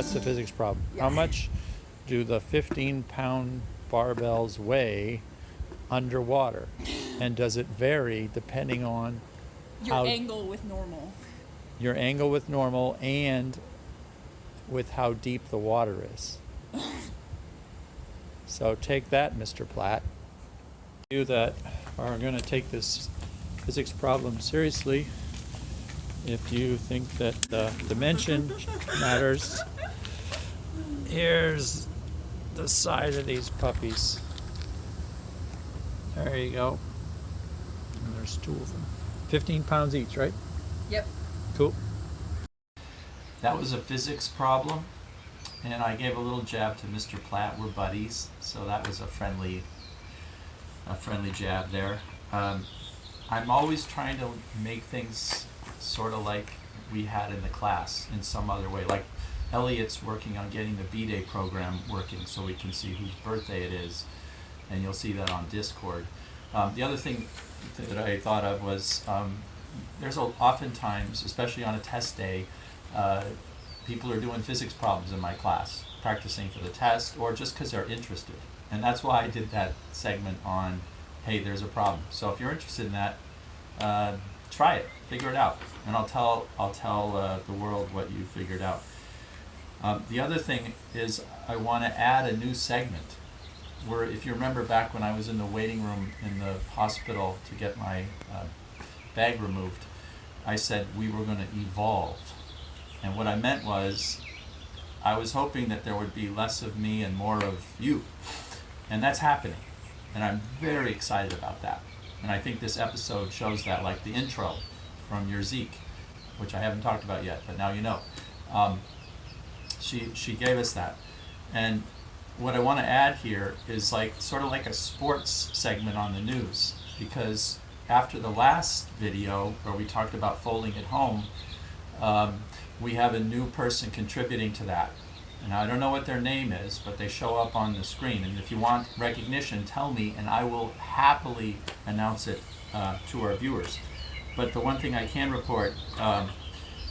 that's the physics problem. Yeah. How much do the 15-pound barbells weigh underwater? And does it vary depending on Your angle with normal. your angle with normal and with how deep the water is? So take that, Mr. Platt. You that are going to take this physics problem seriously, if you think that the dimension matters, here's the side of these puppies. There you go. And there's 2 of them. 15 pounds each, right? Yep. Cool. That was a physics problem, and I gave a little jab to Mr. Platt. We're buddies, so that was a friendly jab there. I'm always trying to make things sort of like we had in the class in some other way. Like Elliot's working on getting the B-Day program working so we can see whose birthday it is, and you'll see that on Discord. The other thing that I thought of was there's oftentimes, especially on a test day, people are doing physics problems in my class, practicing for the test or just because they're interested. And that's why I did that segment on, hey, there's a problem. So if you're interested in that, try it, figure it out, and I'll tell the world what you figured out. The other thing is I want to add a new segment where, if you remember back when I was in the waiting room in the hospital to get my bag removed, I said we were going to evolve. And what I meant was I was hoping that there would be less of me and more of you. And that's happening. And I'm very excited about that. And I think this episode shows that, like the intro from your Zeke, which I haven't talked about yet, but now you know. She gave us that. And what I want to add here is like sort of like a sports segment on the news, because after the last video where we talked about folding at home, we have a new person contributing to that. And I don't know what their name is, but they show up on the screen. And if you want recognition, tell me, and I will happily announce it to our viewers. But the one thing I can report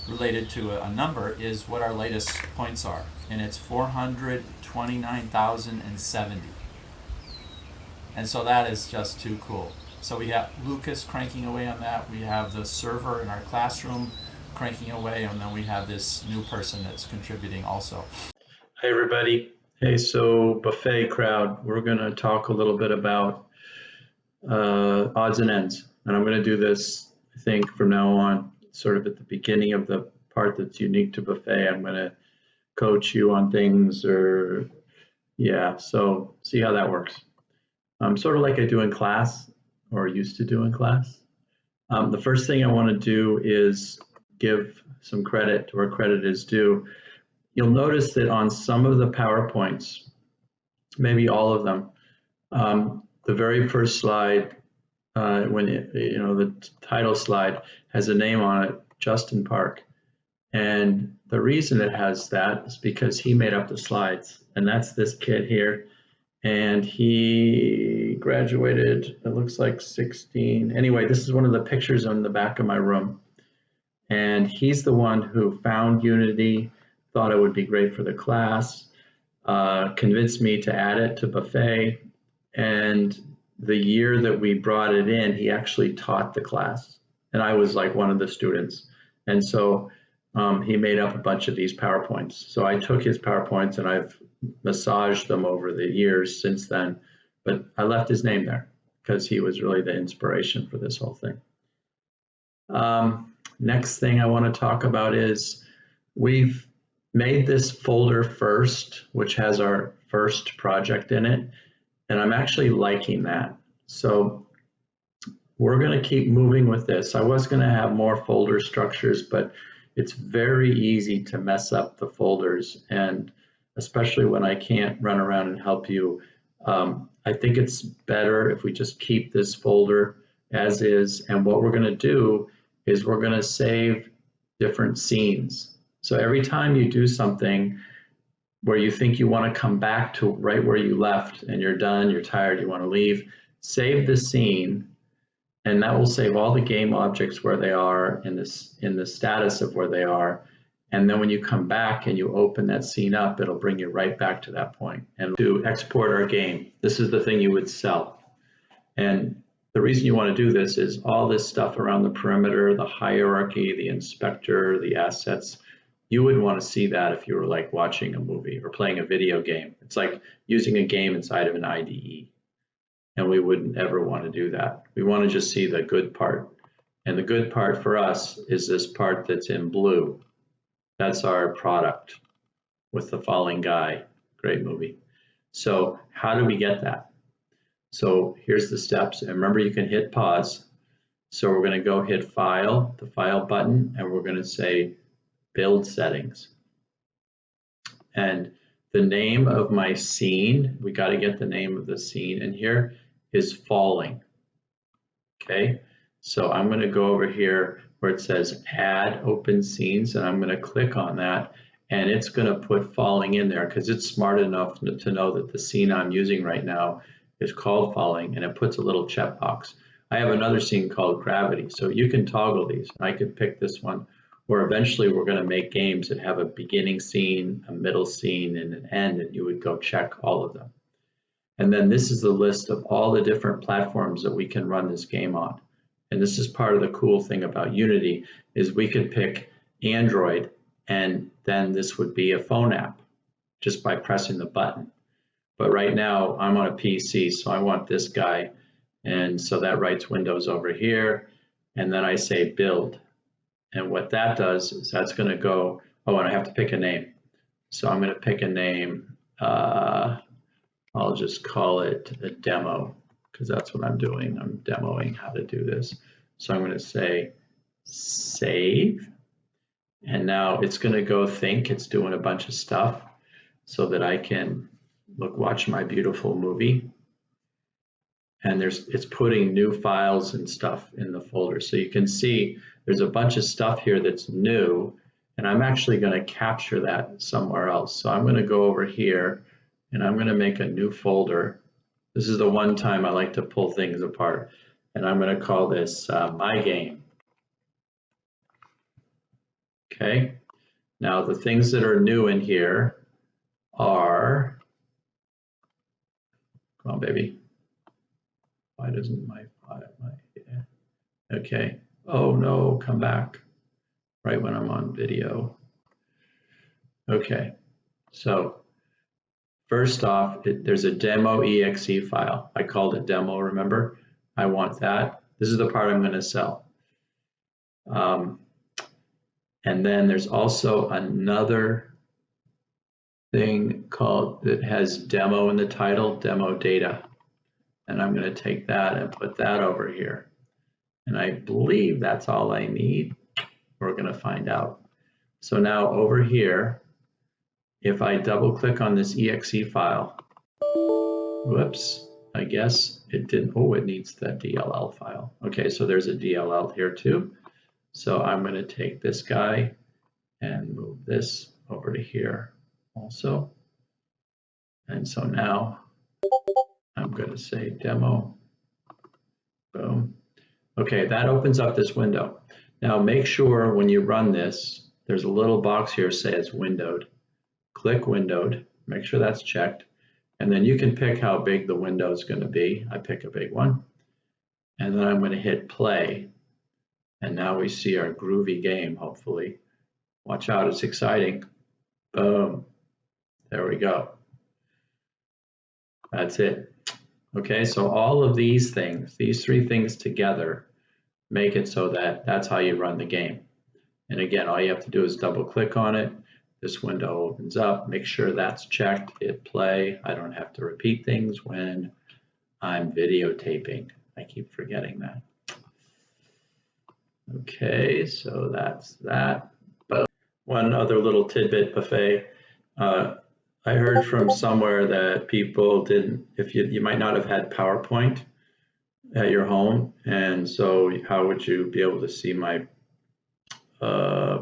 related to a number is what our latest points are. And it's 429,070. And so that is just too cool. So we have Lucas cranking away on that. We have the server in our classroom cranking away, and then we have this new person that's contributing also. Hey everybody. Hey, so buffet crowd, we're going to talk a little bit about odds and ends. And I'm going to do this, I think, from now on, sort of at the beginning of the part that's unique to buffet. I'm going to coach you on things, or yeah, so see how that works. Sort of like I do in class, or used to do in class. The first thing I want to do is give some credit where credit is due. You'll notice that on some of the PowerPoints, maybe all of them, the very first slide, the title slide has a name on it, Justin Park. And the reason it has that is because he made up the slides, and that's this kid here. And he graduated, it looks like 16. Anyway, this is one of the pictures on the back of my room. And he's the one who found Unity, thought it would be great for the class, convinced me to add it to Buffet. And the year that we brought it in, he actually taught the class. And I was like one of the students. And so he made up a bunch of these PowerPoints. So I took his PowerPoints and I've massaged them over the years since then. But I left his name there because he was really the inspiration for this whole thing. Next thing I want to talk about is we've made this folder first, which has our first project in it, and I'm actually liking that. So we're going to keep moving with this. I was going to have more folder structures, but it's very easy to mess up the folders, and especially when I can't run around and help you. I think it's better if we just keep this folder as is, and what we're going to do is we're going to save different scenes. So every time you do something where you think you want to come back to right where you left and you're done, you're tired, you want to leave, save the scene, and that will save all the game objects where they are in the status of where they are. And then when you come back and you open that scene up, it'll bring you right back to that point. And to export our game, this is the thing you would sell. And the reason you want to do this is all this stuff around the perimeter, the hierarchy, the inspector, the assets, you wouldn't want to see that if you were like watching a movie or playing a video game. It's like using a game inside of an IDE. And we wouldn't ever want to do that. We want to just see the good part. And the good part for us is this part that's in blue. That's our product with the falling guy. Great movie. So how do we get that? So here's the steps. And remember, you can hit pause. So we're going to go hit File, the File button, and we're going to say Build Settings. And the name of my scene, we got to get the name of the scene in here, is Falling. Okay, so I'm going to go over here where it says Add Open Scenes, and I'm going to click on that, and it's going to put Falling in there because it's smart enough to know that the scene I'm using right now is called Falling, and it puts a little checkbox. I have another scene called Gravity, so you can toggle these. I could pick this one, where eventually we're going to make games that have a beginning scene, a middle scene, and an end, and you would go check all of them. And then this is the list of all the different platforms that we can run this game on. And this is part of the cool thing about Unity, is we could pick Android, and then this would be a phone app just by pressing the button. But right now I'm on a PC, so I want this guy. And so that writes Windows over here. And then I say build. And what that does is that's going to go, oh, and I have to pick a name. So I'm going to pick a name. I'll just call it a demo, because that's what I'm doing. I'm demoing how to do this. So I'm going to say save. And now it's going to go think. It's doing a bunch of stuff so that I can watch my beautiful movie. And it's putting new files and stuff in the folder. So you can see there's a bunch of stuff here that's new, and I'm actually going to capture that somewhere else. So I'm going to go over here, and I'm going to make a new folder. This is the one time I like to pull things apart, and I'm going to call this My Game. Okay. Now the things that are new in here are, come on, baby. Why doesn't okay. Oh no, come back right when I'm on video. Okay, so first off, there's a demo exe file. I called it demo, remember? I want that. This is the part I'm going to sell. And then there's also another thing called that has demo in the title, demo data. And I'm going to take that and put that over here. And I believe that's all I need. We're going to find out. So now over here, if I double click on this exe file, whoops, I guess it didn't, oh, it needs that DLL file. Okay, so there's a DLL here too. So I'm going to take this guy and move this over to here also. And so now I'm going to say demo, boom. Okay, that opens up this window. Now make sure when you run this, there's a little box here that says windowed. Click windowed, make sure that's checked. And then you can pick how big the window is going to be. I pick a big one. And then I'm going to hit play. And now we see our groovy game, hopefully. Watch out, it's exciting. Boom. There we go. That's it. Okay, so all of these things, these three things together, make it so that that's how you run the game. And again, all you have to do is double click on it. This window opens up, make sure that's checked, hit play. I don't have to repeat things when I'm videotaping. I keep forgetting that. Okay, so that's that. But one other little tidbit, Buffet. I heard from somewhere that people didn't, if you might not have had PowerPoint at your home, and so how would you be able to see my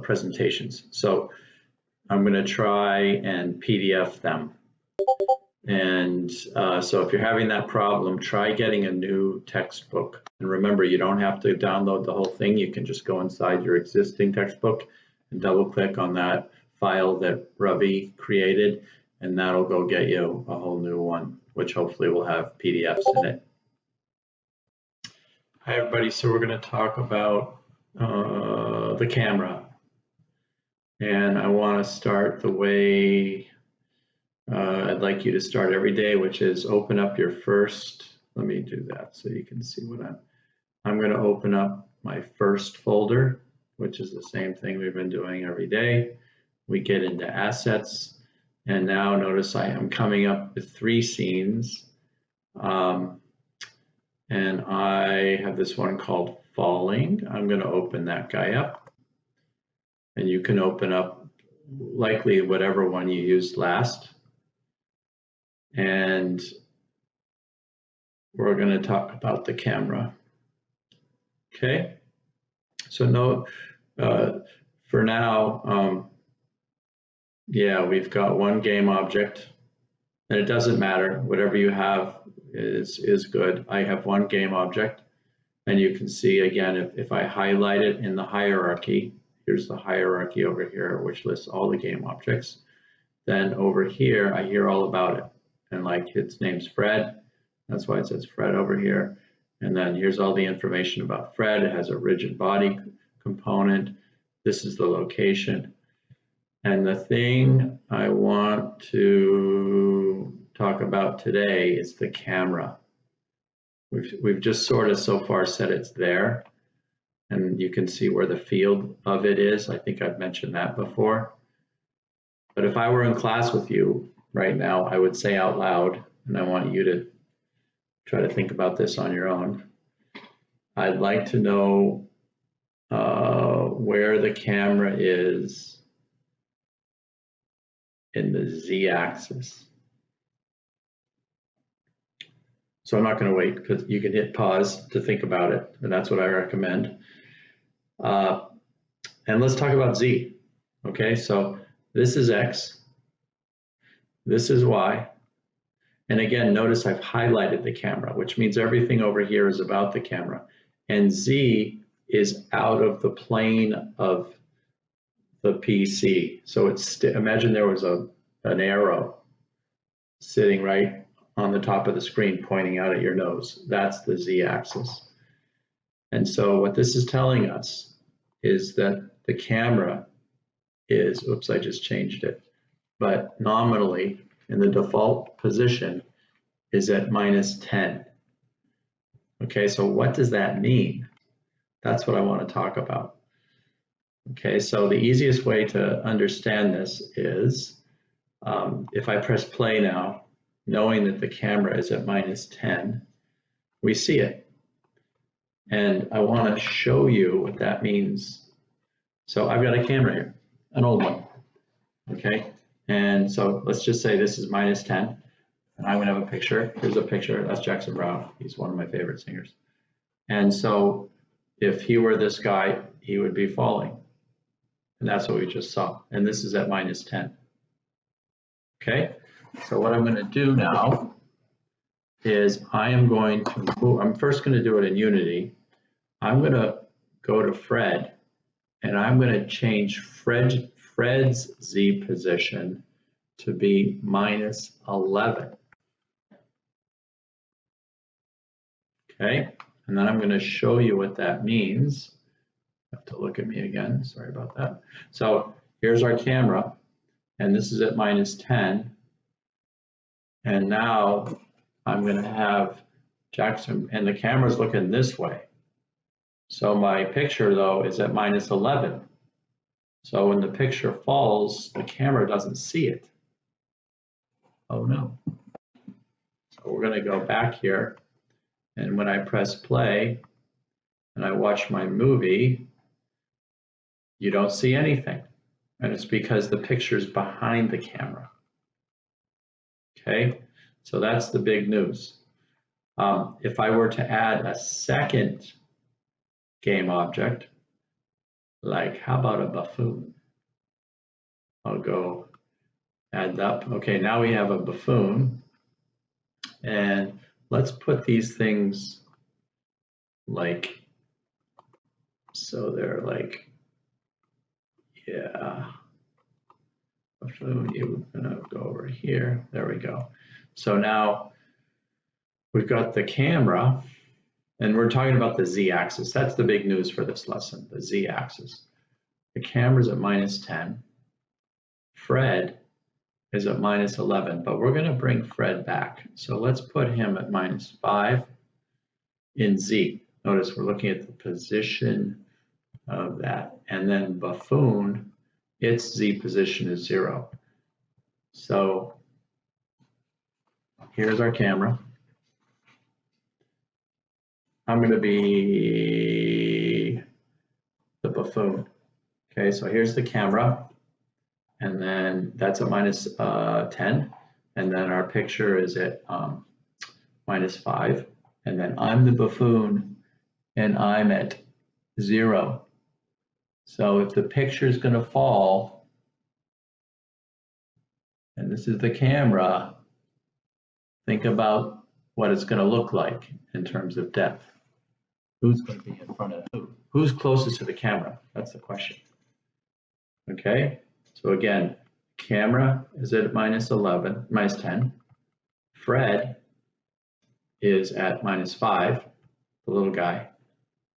presentations? So I'm going to try and PDF them. And so if you're having that problem, try getting a new textbook. And remember, you don't have to download the whole thing. You can just go inside your existing textbook and double click on that file that Ravi created, and that'll go get you a whole new one, which hopefully will have PDFs in it. Hi everybody, so we're going to talk about the camera. And I want to start the way I'd like you to start every day, which is open up your first, let me do that so you can see what I'm going to open up my first folder, which is the same thing we've been doing every day. We get into assets, and now notice I am coming up with 3 scenes. And I have this one called falling. I'm going to open that guy up. And you can open up likely whatever one you used last. And we're going to talk about the camera. Okay. So no, for now, yeah, we've got one game object, and it doesn't matter. Whatever you have is good. I have one game object, and you can see again, if I highlight it in the hierarchy, here's the hierarchy over here, which lists all the game objects. Then over here, I hear all about it. And like its name's Fred. That's why it says Fred over here. And then here's all the information about Fred. It has a rigid body component. This is the location. And the thing I want to talk about today is the camera. We've just sort of so far said it's there. And you can see where the field of it is. I think I've mentioned that before. But if I were in class with you right now, I would say out loud, and I want you to try to think about this on your own. I'd like to know where the camera is in the z-axis. So I'm not going to wait, because you can hit pause to think about it, and that's what I recommend. And let's talk about z. Okay, so this is x, this is y, and again, notice I've highlighted the camera, which means everything over here is about the camera, and z is out of the plane of the PC. So it's imagine there was an arrow sitting right on the top of the screen pointing out at your nose. That's the z-axis. And so what this is telling us is that the camera is, oops, I just changed it, but nominally in the default position is at -10. Okay, so what does that mean? That's what I want to talk about. Okay, so the easiest way to understand this is if I press play now, knowing that the camera is at -10, we see it. And I want to show you what that means. So I've got a camera here, an old one, okay? And so let's just say this is -10, and I'm gonna have a picture. Here's a picture, that's Jackson Browne. He's one of my favorite singers. And so if he were this guy, he would be falling. And that's what we just saw. And this is at -10. Okay, so what I'm gonna do now is I'm first gonna do it in Unity. I'm gonna go to Fred, and I'm gonna change Fred's Z position to be -11. Okay, and then I'm gonna show you what that means. You have to look at me again, sorry about that. So here's our camera, and this is at -10. And now I'm gonna have Jackson, and the camera's looking this way. So my picture though is at -11. So when the picture falls, the camera doesn't see it. Oh no. So we're gonna go back here, and when I press play and I watch my movie, you don't see anything. And it's because the picture's behind the camera. Okay, so that's the big news. If I were to add a second game object, like how about a buffoon? I'll go add up. Okay, now we have a buffoon, and let's put these things like, so they're like, Yeah. Buffoon, you're gonna go over here. There we go. So now we've got the camera, and we're talking about the z-axis. That's the big news for this lesson, the z-axis. The camera's at -10. Fred is at -11, but we're gonna bring Fred back. So let's put him at -5 in z. Notice we're looking at the position of that. And then Buffoon, its z position is 0. So here's our camera. I'm going to be the Buffoon. Okay, so here's the camera, and then that's at -10, and then our picture is at -5, and then I'm the Buffoon, and I'm at 0. So if the picture is going to fall, and this is the camera, think about what it's going to look like in terms of depth. Who's going to be in front of who? Who's closest to the camera? That's the question. Okay, so again, camera is at -11, -10. Fred is at -5, the little guy,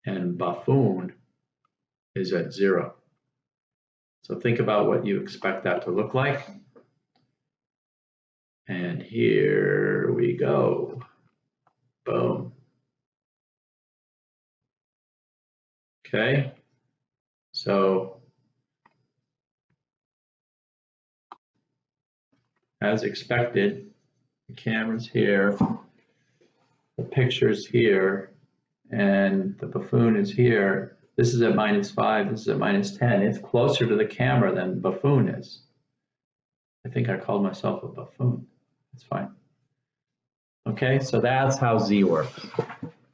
and Buffoon is at 0. So think about what you expect that to look like. And here we go. Boom. Okay, so as expected, the camera's here, the picture's here, and the Buffoon is here. This is at -5, this is at -10. It's closer to the camera than Buffoon is. I think I called myself a buffoon. It's fine. Okay, so that's how Z works.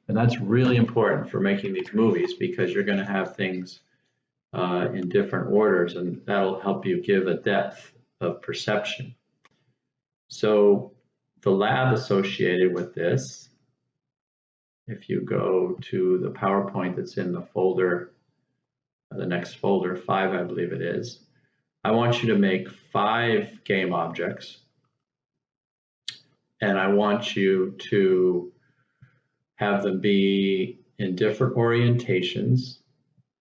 And that's really important for making these movies because you're going to have things in different orders, and that'll help you give a depth of perception. So the lab associated with this, if you go to the PowerPoint that's in the folder, the next folder, 5 I believe it is, I want you to make 5 game objects, and I want you to have them be in different orientations.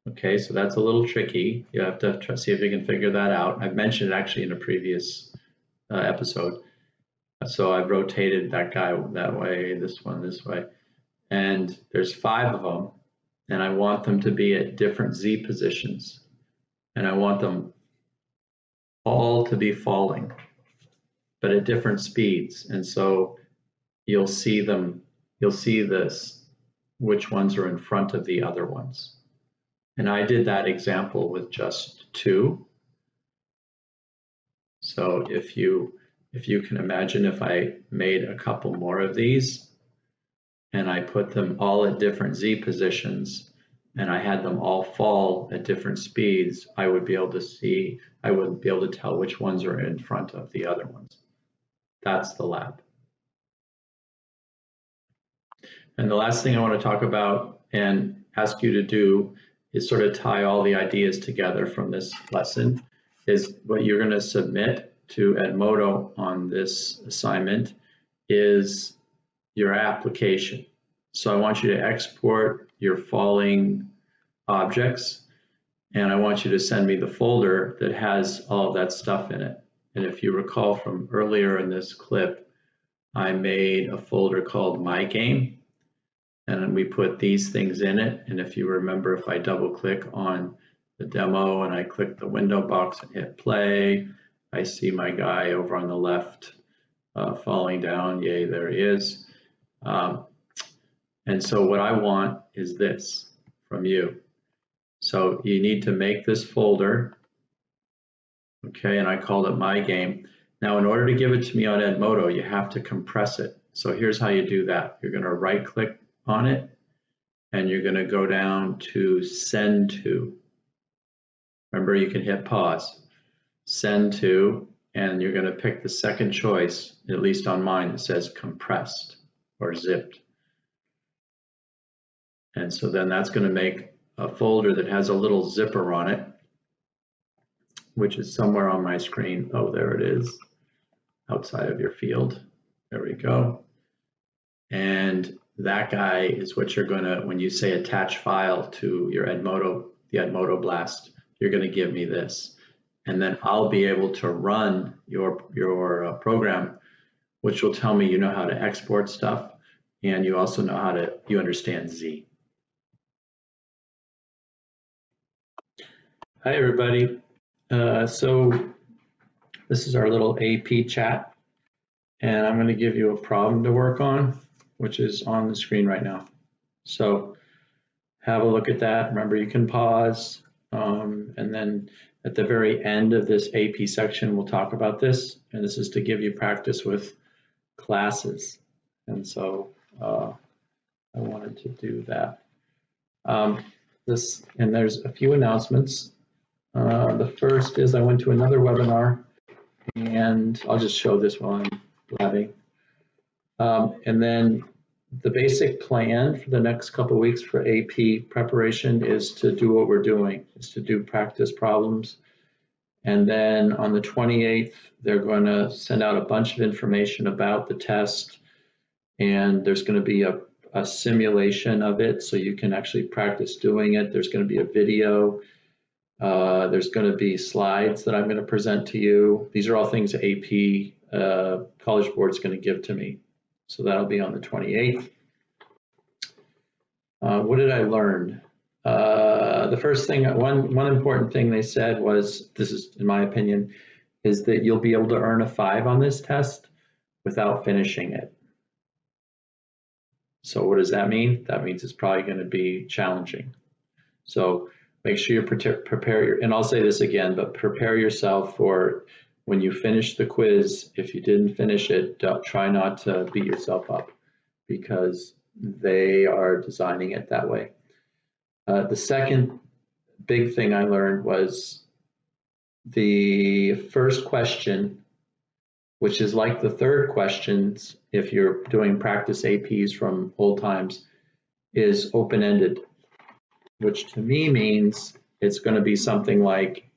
Okay, so that's a little tricky. You have to try, see if you can figure that out. I've mentioned it actually in a previous episode. So I've rotated that guy that way, this one this way, and there's 5 of them, and I want them to be at different Z positions, and I want them all to be falling, but at different speeds. And so you'll see them, you'll see this, which ones are in front of the other ones. And I did that example with just 2. So if you can imagine, if I made a couple more of these and I put them all at different Z positions and I had them all fall at different speeds, I would be able to see, I would be able to tell which ones are in front of the other ones. That's the lab. And the last thing I want to talk about and ask you to do is sort of tie all the ideas together from this lesson, is what you're going to submit to Edmodo on this assignment is your application. So I want you to export your falling objects, and I want you to send me the folder that has all of that stuff in it. And if you recall from earlier in this clip, I made a folder called My Game, and then we put these things in it. And if you remember, if I double click on the demo and I click the window box and hit play, I see my guy over on the left falling down. Yay, there he is. And so what I want is this from you. So you need to make this folder, okay, and I called it My Game. Now, in order to give it to me on Edmodo, you have to compress it. So here's how you do that. You're going to right click on it, and you're going to go down to Send To. Remember, you can hit pause. Send To, and you're going to pick the second choice, at least on mine, that says compressed or zipped. And so then that's going to make a folder that has a little zipper on it. which is somewhere on my screen. Oh, there it is, outside of your field. There we go. And that guy is what you're gonna, when you say attach file to your Edmodo, the Edmodo Blast, you're gonna give me this. And then I'll be able to run your program, which will tell me you know how to export stuff, and you also know how to, you understand Z. Hi, everybody. So this is our little AP chat, and I'm going to give you a problem to work on, which is on the screen right now. So have a look at that. Remember, you can pause, and then at the very end of this AP section, we'll talk about this, and this is to give you practice with classes. And so I wanted to do that. And there's a few announcements. The first is I went to another webinar, and I'll just show this while I'm blabbing. And then the basic plan for the next couple of weeks for AP preparation is to do what we're doing, is to do practice problems. And then on the 28th, they're going to send out a bunch of information about the test, and there's going to be a simulation of it so you can actually practice doing it. There's going to be a video. There's going to be slides that I'm going to present to you. These are all things AP College Board is going to give to me. So that'll be on the 28th. What did I learn? The first thing, one important thing they said was, this is in my opinion, is that you'll be able to earn a 5 on this test without finishing it. So what does that mean? That means it's probably going to be challenging. So make sure you prepare and I'll say this again, but prepare yourself for when you finish the quiz. If you didn't finish it, try not to beat yourself up, because they are designing it that way. The second big thing I learned was the first question, which is like the third questions if you're doing practice APs from old times, is open-ended, which to me means it's going to be something like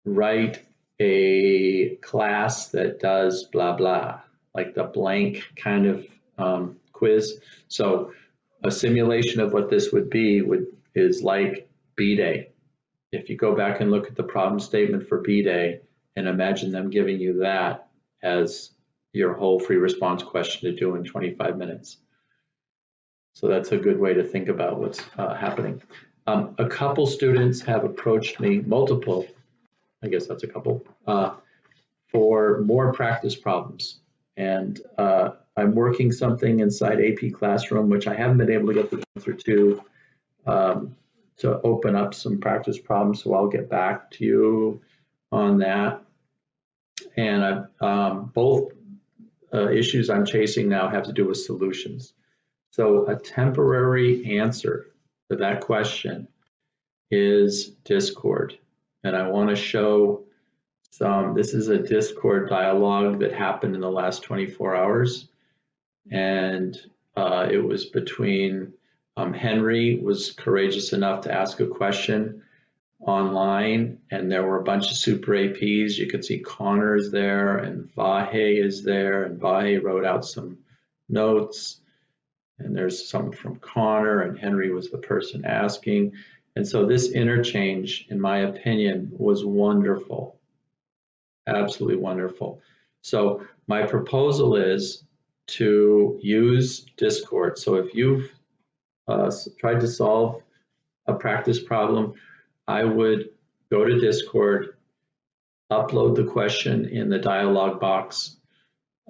write a class that does blah blah, like the blank kind of quiz. So a simulation of what this would be is like B-Day. If you go back and look at the problem statement for B-Day and imagine them giving you that as your whole free response question to do in 25 minutes. So that's a good way to think about what's happening. A couple students have approached me, multiple, I guess that's a couple, for more practice problems. And I'm working something inside AP Classroom, which I haven't been able to get the answer to open up some practice problems. So I'll get back to you on that. And both issues I'm chasing now have to do with solutions. So a temporary answer to that question is Discord. And I want to show this is a Discord dialogue that happened in the last 24 hours. And it was between Henry was courageous enough to ask a question online, and there were a bunch of super APs. You could see Connor is there, and Vahe is there, and Vahe wrote out some notes, and there's some from Connor, and Henry was the person asking. And so this interchange, in my opinion, was wonderful, absolutely wonderful. So my proposal is to use Discord. So if you've tried to solve a practice problem, I would go to Discord, upload the question in the dialog box.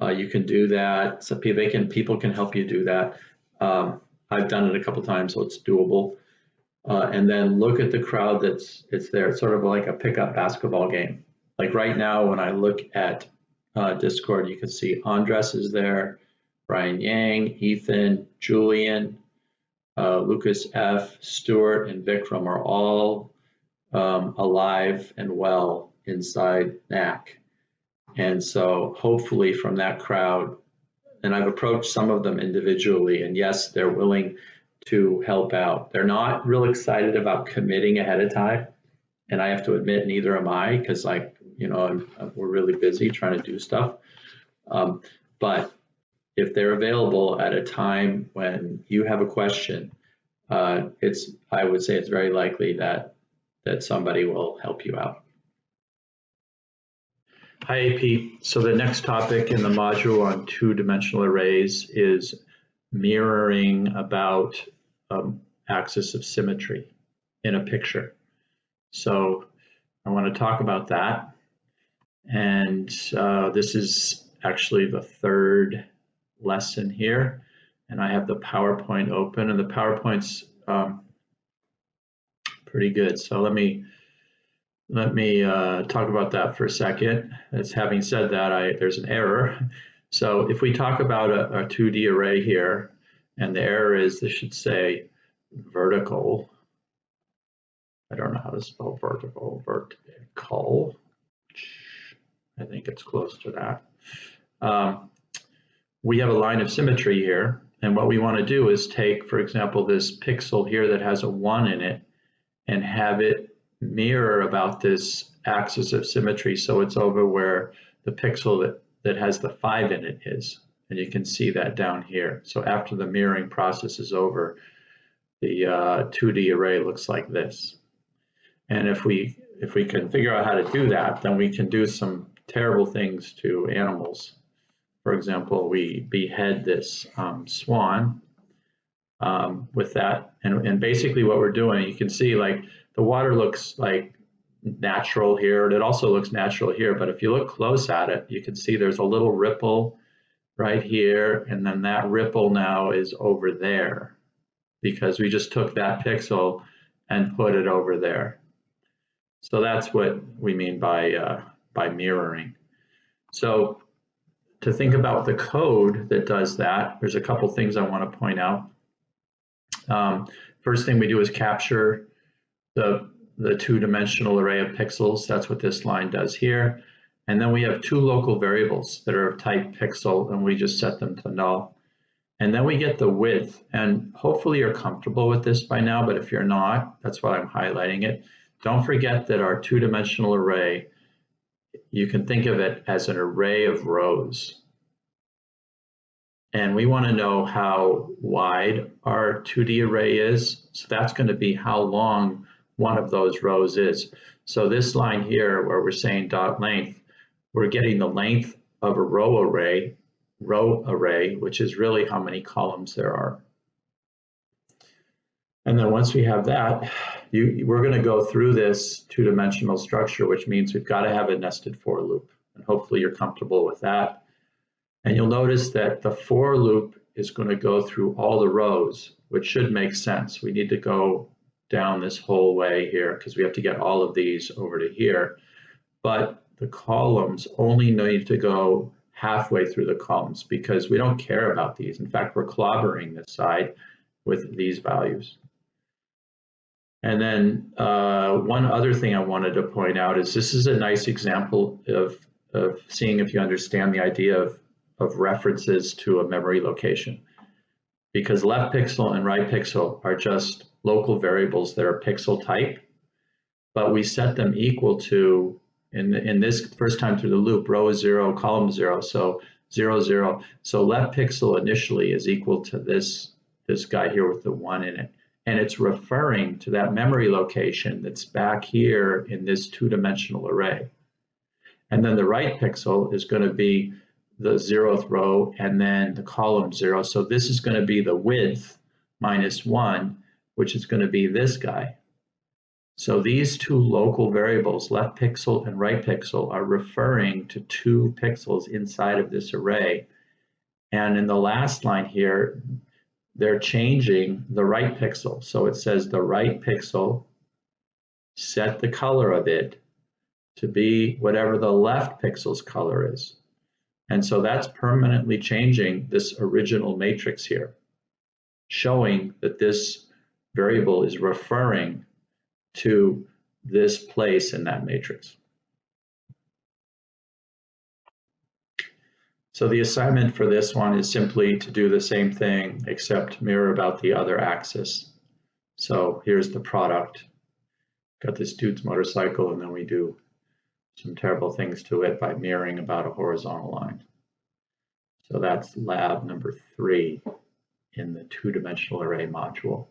You can do that. So people can help you do that. I've done it a couple times, so it's doable. And then look at the crowd it's there. It's sort of like a pickup basketball game. Like right now, when I look at Discord, you can see Andres is there, Brian Yang, Ethan, Julian, Lucas F., Stuart, and Vikram are all alive and well inside NAC. And so hopefully from that crowd, and I've approached some of them individually, and yes, they're willing to help out. They're not real excited about committing ahead of time, And I have to admit, neither am I, because we're really busy trying to do stuff. But if they're available at a time when you have a question, I would say it's very likely that somebody will help you out. Hi, AP. So the next topic in the module on two-dimensional arrays is mirroring about axis of symmetry in a picture. So I want to talk about that. And this is actually the third lesson here. And I have the PowerPoint open, and the PowerPoint's pretty good. So let me talk about that for a second. As having said that, there's an error. So if we talk about a 2D array here, and the error is this should say vertical. I don't know how to spell vertical. Vertical. I think it's close to that. We have a line of symmetry here, and what we want to do is take, for example, this pixel here that has a 1 in it, and have it mirror about this axis of symmetry, so it's over where the pixel that has the 5 in it is. And you can see that down here. So after the mirroring process is over, the 2D array looks like this. And if we can figure out how to do that, then we can do some terrible things to animals. For example, we behead this swan with that. And basically what we're doing, you can see like the water looks like natural here. It also looks natural here, but if you look close at it, you can see there's a little ripple right here, and then that ripple now is over there because we just took that pixel and put it over there. So that's what we mean by mirroring. So to think about the code that does that, there's a couple things I want to point out. First thing we do is capture the two-dimensional array of pixels. That's what this line does here. And then we have two local variables that are of type pixel, and we just set them to null. And then we get the width, and hopefully you're comfortable with this by now, but if you're not, that's why I'm highlighting it. Don't forget that our two-dimensional array, you can think of it as an array of rows. And we want to know how wide our 2D array is. So that's going to be how long one of those rows is. So this line here where we're saying dot length, we're getting the length of a row array, which is really how many columns there are. And then once we have that, we're going to go through this two-dimensional structure, which means we've got to have a nested for loop. And hopefully you're comfortable with that. And you'll notice that the for loop is going to go through all the rows, which should make sense. We need to go down this whole way here because we have to get all of these over to here. But the columns only need to go halfway through the columns because we don't care about these. In fact, we're clobbering this side with these values. And then one other thing I wanted to point out is this is a nice example of seeing if you understand the idea of references to a memory location. Because left pixel and right pixel are just local variables that are pixel type, but we set them equal to, in this first time through the loop, row is 0, column 0, so 0, 0. So left pixel initially is equal to this guy here with the 1 in it. And it's referring to that memory location that's back here in this two-dimensional array. And then the right pixel is going to be the 0th row and then the column 0. So this is going to be the width minus 1, which is going to be this guy. So these two local variables, left pixel and right pixel, are referring to two pixels inside of this array. And in the last line here, they're changing the right pixel. So it says the right pixel, set the color of it to be whatever the left pixel's color is. And so that's permanently changing this original matrix here, showing that this variable is referring to this place in that matrix. So the assignment for this one is simply to do the same thing, except mirror about the other axis. So here's the product. got this dude's motorcycle, and then we do some terrible things to it by mirroring about a horizontal line. So that's lab number 3 in the 2-dimensional array module.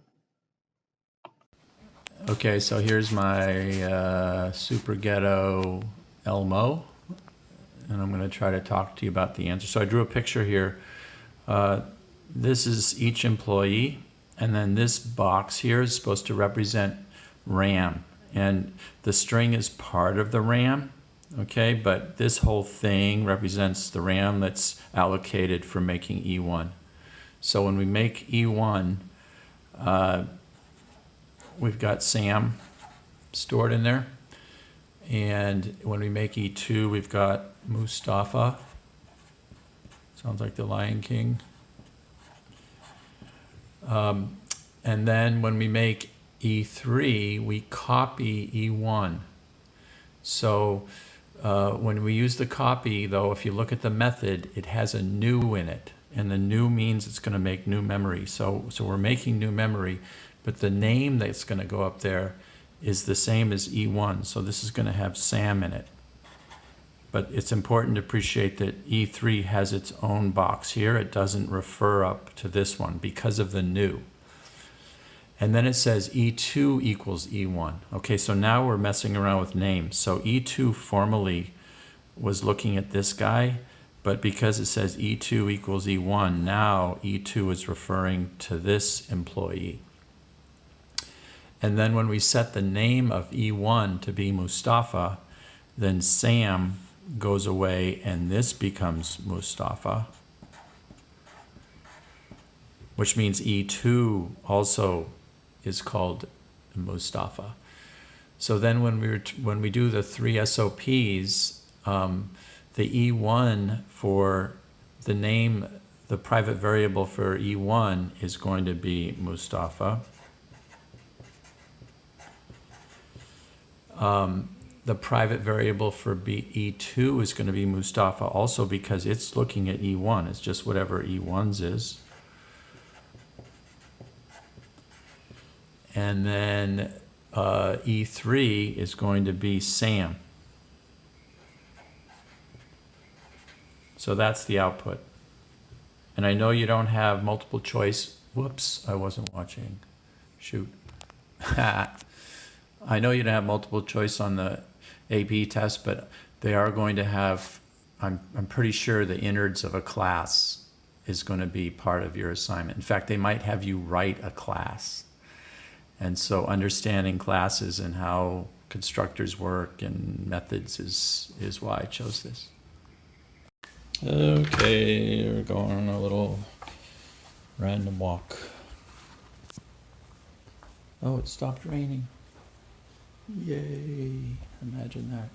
Okay, so here's my super ghetto Elmo, and I'm going to try to talk to you about the answer. So I drew a picture here. This is each employee, and then this box here is supposed to represent RAM, and the string is part of the RAM, okay, but this whole thing represents the RAM that's allocated for making E1. So when we make E1, we've got Sam stored in there, and when we make E2, we've got Mustafa. Sounds like the Lion King. And then when we make E3, we copy E1. So when we use the copy, though, if you look at the method, it has a new in it. And the new means it's going to make new memory. So we're making new memory, but the name that's going to go up there is the same as E1. So this is going to have Sam in it. But it's important to appreciate that E3 has its own box here. It doesn't refer up to this one because of the new. And then it says E2 equals E1. Okay, so now we're messing around with names. So E2 formally was looking at this guy, but because it says E2 equals E1, now E2 is referring to this employee. And then when we set the name of E1 to be Mustafa, then Sam goes away and this becomes Mustafa, which means E2 also is called Mustafa. So then when we do the 3 SOPs, the E1 for the name, the private variable for E1 is going to be Mustafa. The private variable for E2 is going to be Mustafa also because it's looking at E1. It's just whatever E1's is. And then E3 is going to be Sam. So that's the output. And I know you don't have multiple choice. Whoops, I wasn't watching. Shoot. I know you don't have multiple choice on the AP test, but they are going to have, I'm pretty sure the innards of a class is going to be part of your assignment. In fact, they might have you write a class. And so understanding classes and how constructors work and methods is why I chose this. Okay, we're going on a little random walk. Oh, it stopped raining. Yay, imagine that.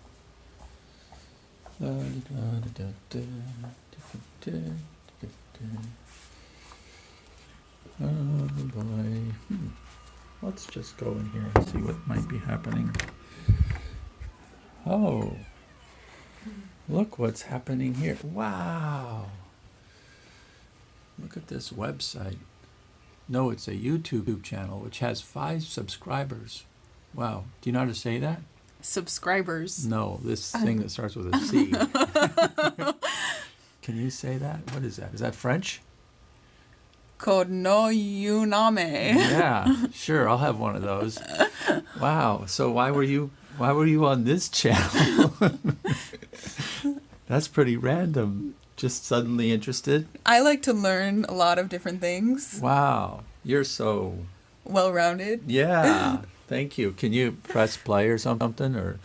Oh boy. Let's just go in here and see what might be happening. Oh, look what's happening here. Wow. Look at this website. No, it's a YouTube channel which has 5 subscribers. Wow. Do you know how to say that? Subscribers. No, this thing that starts with a C. Can you say that? What is that? Is that French? Code no Yuname. Yeah, sure. I'll have one of those. Wow. So why were you on this channel? That's pretty random. Just suddenly interested? I like to learn a lot of different things. Wow. You're so well-rounded. Yeah. Thank you. Can you press play or something? Or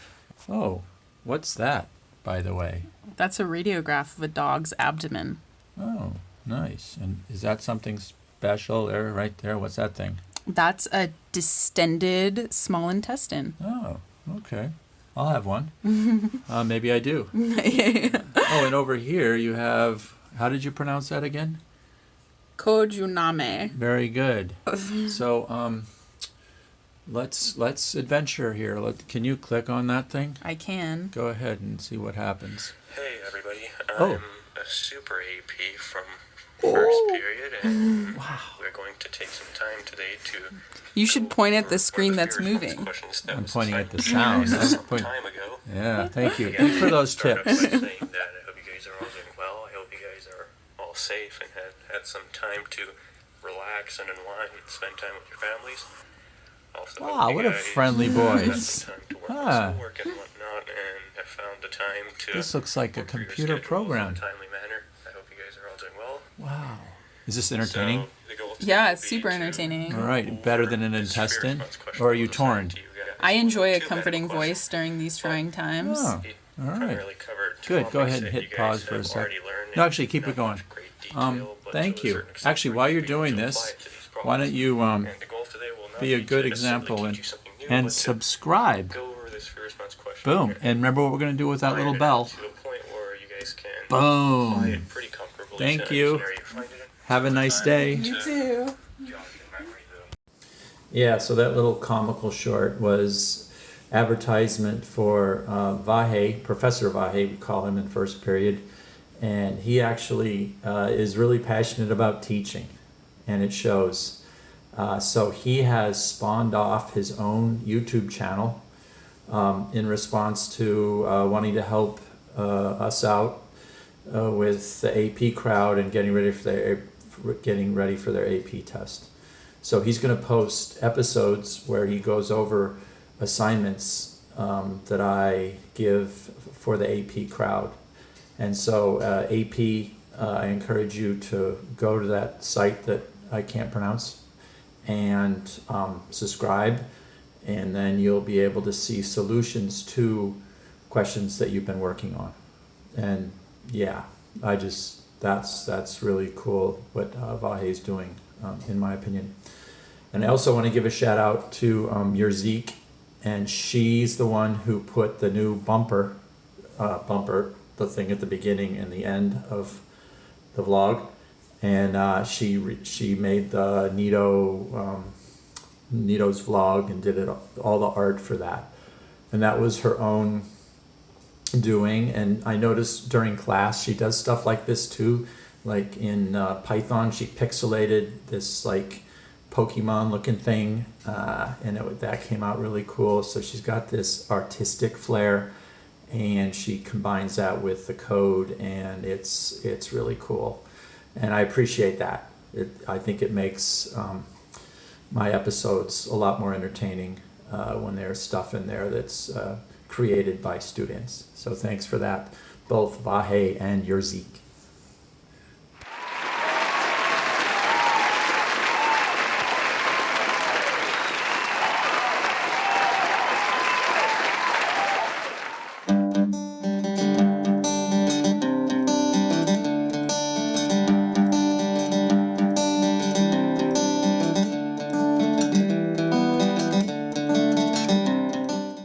oh, what's that, by the way? That's a radiograph of a dog's abdomen. Oh, nice. And is that something special there, right there? What's that thing? That's a distended small intestine. Oh, okay. I'll have one. Maybe I do. Oh, and over here you have, how did you pronounce that again? Kojuname. Very good. So, let's adventure here. Can you click on that thing? I can. Go ahead and see what happens. Hey everybody, Oh. I'm a super AP from first period, and Wow. We're going to take some time today to. You should point at the screen that's Viewers' moving. questions that I'm was pointing assigned at the sound. some I'm pointing- time ago. Yeah, thank you. Again, Thanks for those start off by tips. saying that I hope you guys are all doing well. I hope you guys are all safe and had some time to relax and unwind and spend time with your families. Also, hope Wow, you what a guys friendly had voice. some time to work Ah. on schoolwork and whatnot, and have found the time to. This looks like a work through your computer schedules program. in a timely manner. I hope you guys are all doing well. Wow. Is this entertaining? So, the goal today Yeah, would it's be super to entertaining. All right, better than an over the severe intestine? response questions Or are you assigned torn? to you guys. I enjoy a 2 comforting medical questions. voice during these trying times. Oh, It all right. primarily covered Good, go topics ahead and that hit you guys pause for a have sec. already learned No, in actually, keep it not going. much great detail, but Thank to a you. certain extent Actually, we're while you're able doing to this, apply it to these why don't problems. you And the goal today will not be a to good necessarily example teach and you something new, and but to subscribe. go over this fear response question Boom. and And remember what we're going to do with that little iron it bell. out to a point where you guys can apply Boom. it pretty comfortably Thank to any you. scenario you find it in. Have a nice day. You too. Jog your memory, though. Yeah, so that little comical short was advertisement for Vahe, Professor Vahe, we call him in first period. And he actually is really passionate about teaching, and it shows. So he has spawned off his own YouTube channel in response to wanting to help us out with the AP crowd and getting ready for their AP test. So he's going to post episodes where he goes over assignments that I give for the AP crowd. And so AP, I encourage you to go to that site that I can't pronounce and subscribe, and then you'll be able to see solutions to questions that you've been working on. And yeah, that's really cool what Vahe's doing, in my opinion. And I also want to give a shout out to your Zeke, and she's the one who put the new bumper, the thing at the beginning and the end of the vlog, and she made the Neato's vlog and did all the art for that, and that was her own doing. And I noticed during class she does stuff like this too, like in Python she pixelated this like Pokemon looking thing, and that came out really cool. So she's got this artistic flair, and she combines that with the code, and it's really cool, and I appreciate that. I think it makes my episodes a lot more entertaining when there's stuff in there that's created by students. So thanks for that, both Vahe and your Zeke.